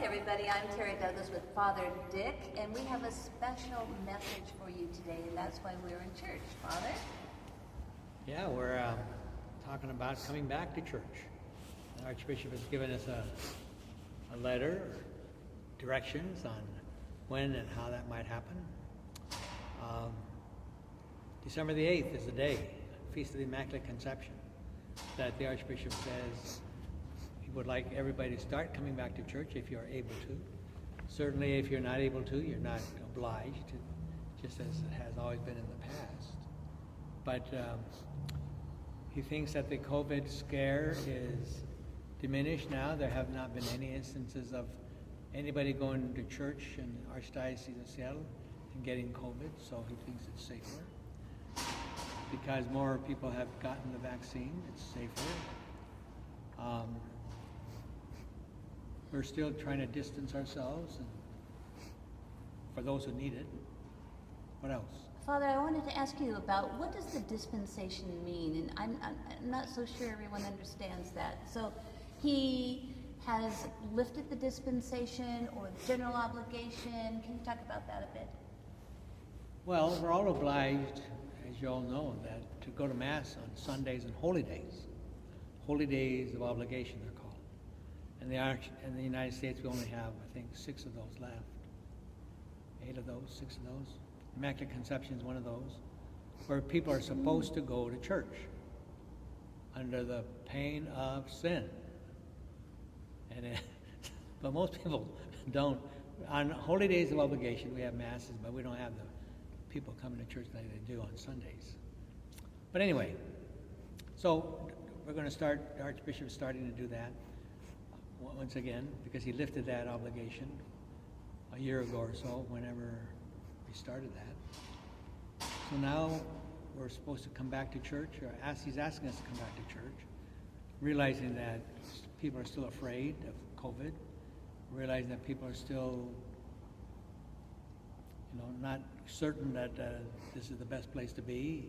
everybody. I'm Terry Douglas with Father Dick, and we have a special message for you today, and that's why we're in church. Father? Yeah, we're talking about coming back to church. The Archbishop has given us a letter, directions on when and how that might happen. December the 8th is the day, Feast of the Immaculate Conception, that the Archbishop says he would like everybody to start coming back to church if you're able to. Certainly if you're not able to, you're not obliged to, just as it has always been in the past. But he thinks that the COVID scare is diminished now. There have not been any instances of anybody going to church in the Archdiocese of Seattle and getting COVID, so he thinks it's safer. Because more people have gotten the vaccine, it's safer. We're still trying to distance ourselves, and for those who need it. What else? Father, I wanted to ask you about what does the dispensation mean? And I'm not so sure everyone understands that. So he has lifted the dispensation or the general obligation. Can you talk about that a bit? Well, we're all obliged, as you all know, that to go to Mass on Sundays and holy days. Holy days of obligation, they're called. In the United States, we only have, I think, 6 of those left. 8 of those, 6 of those. Immaculate Conception is one of those, where people are supposed to go to church under the pain of sin. But most people don't. On holy days of obligation, we have Masses, but we don't have the people coming to church like they do on Sundays. But anyway, so we're going to start, the Archbishop is starting to do that once again, because he lifted that obligation a year ago or so, whenever we started that. So now we're supposed to come back to church, or he's asking us to come back to church, realizing that people are still afraid of COVID, realizing that people are still, not certain that this is the best place to be,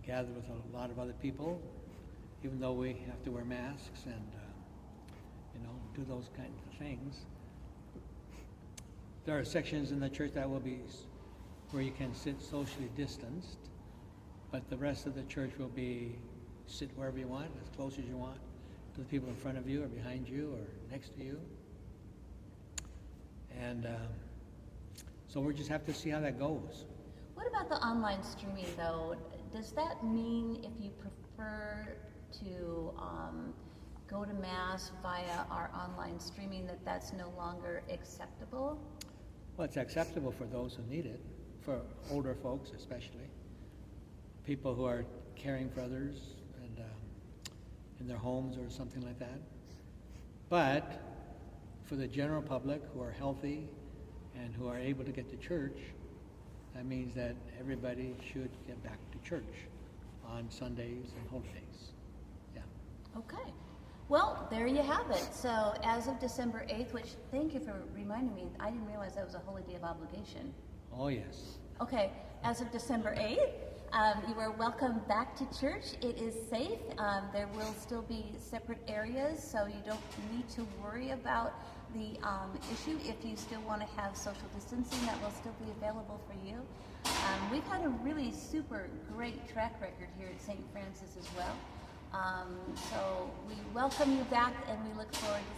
gathered with a lot of other people, even though we have to wear masks and do those kinds of things. There are sections in the church that will be where you can sit socially distanced, but the rest of the church will be sit wherever you want, as close as you want to the people in front of you or behind you or next to you. And so we just have to see how that goes. What about the online streaming, though? Does that mean if you prefer to go to Mass via our online streaming, that's no longer acceptable? Well, it's acceptable for those who need it, for older folks especially, people who are caring for others and in their homes or something like that. But for the general public who are healthy and who are able to get to church, that means that everybody should get back to church on Sundays and holy days. Yeah. Okay. Well, there you have it. So as of December 8th, which thank you for reminding me, I didn't realize that was a holy day of obligation. Oh, yes. Okay, as of December 8th, you are welcome back to church. It is safe. There will still be separate areas, so you don't need to worry about the issue. If you still want to have social distancing, that will still be available for you. We've had a really super great track record here at St. Francis as well. So we welcome you back, and we look forward to